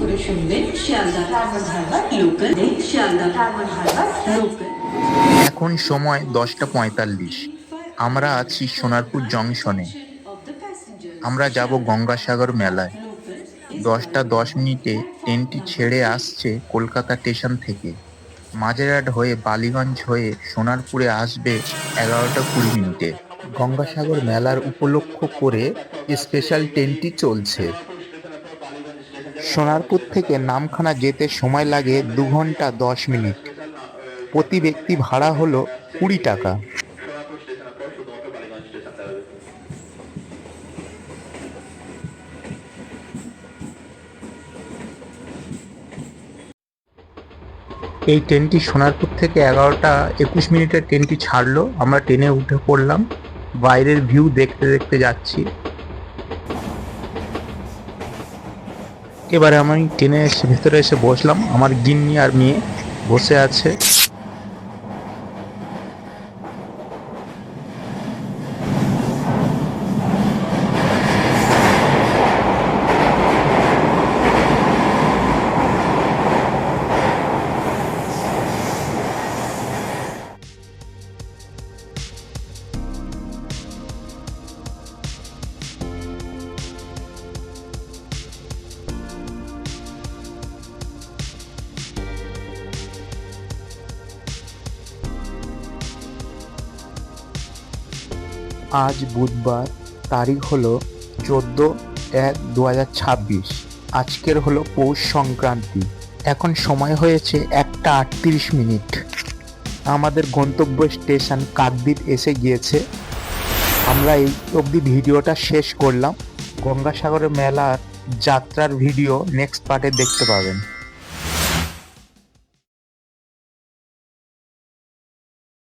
করে শুনবেন Sealdah diamond Harbour local, Sealdah diamond Harbour local. এখন সময় 10টা 45। আমরা আছি সোনারপুর জংশনে। আমরা যাব গঙ্গাসাগর মেলায়। 10টা 10 মিনিটে ট্রেনটি ছেড়ে আসছে কলকাতা স্টেশন থেকে। মাঝেরহাট হয়ে বালিগঞ্জ হয়ে সোনারপুরে আসবে 11টা 20 মিনিটে। গঙ্গাসাগর মেলার উপলক্ষ করে স্পেশাল ট্রেনটি চলছে। সোনারপুর থেকে নামখানা যেতে সময় লাগে 2 ঘন্টা 10 মিনিট। প্রতি ব্যক্তি ভাড়া হলো 20 টাকা। এই ট্রেনটি সোনারপুর থেকে 11টা 21 মিনিটের ট্রেনটি ছাড়লো। আমরা ট্রেনে উঠে পড়লাম। বাইরের ভিউ দেখতে দেখতে যাচ্ছি। এবারে আমি ট্রেনে ভেতরে এসে বসলাম। আমার গিন্নি আর মেয়ে বসে আছে। আজ বুধবার, তারিখ হলো 14/1/2026। আজকের হলো পৌষ সংক্রান্তি। এখন সময় হয়েছে 1টা 38 মিনিট। আমাদের গন্তব্য স্টেশন কাকদ্বীপ এসে গিয়েছে। আমরা এই অবধি ভিডিওটা শেষ করলাম। গঙ্গাসাগরের মেলার যাত্রার ভিডিও নেক্সট পার্টে দেখতে পাবেন।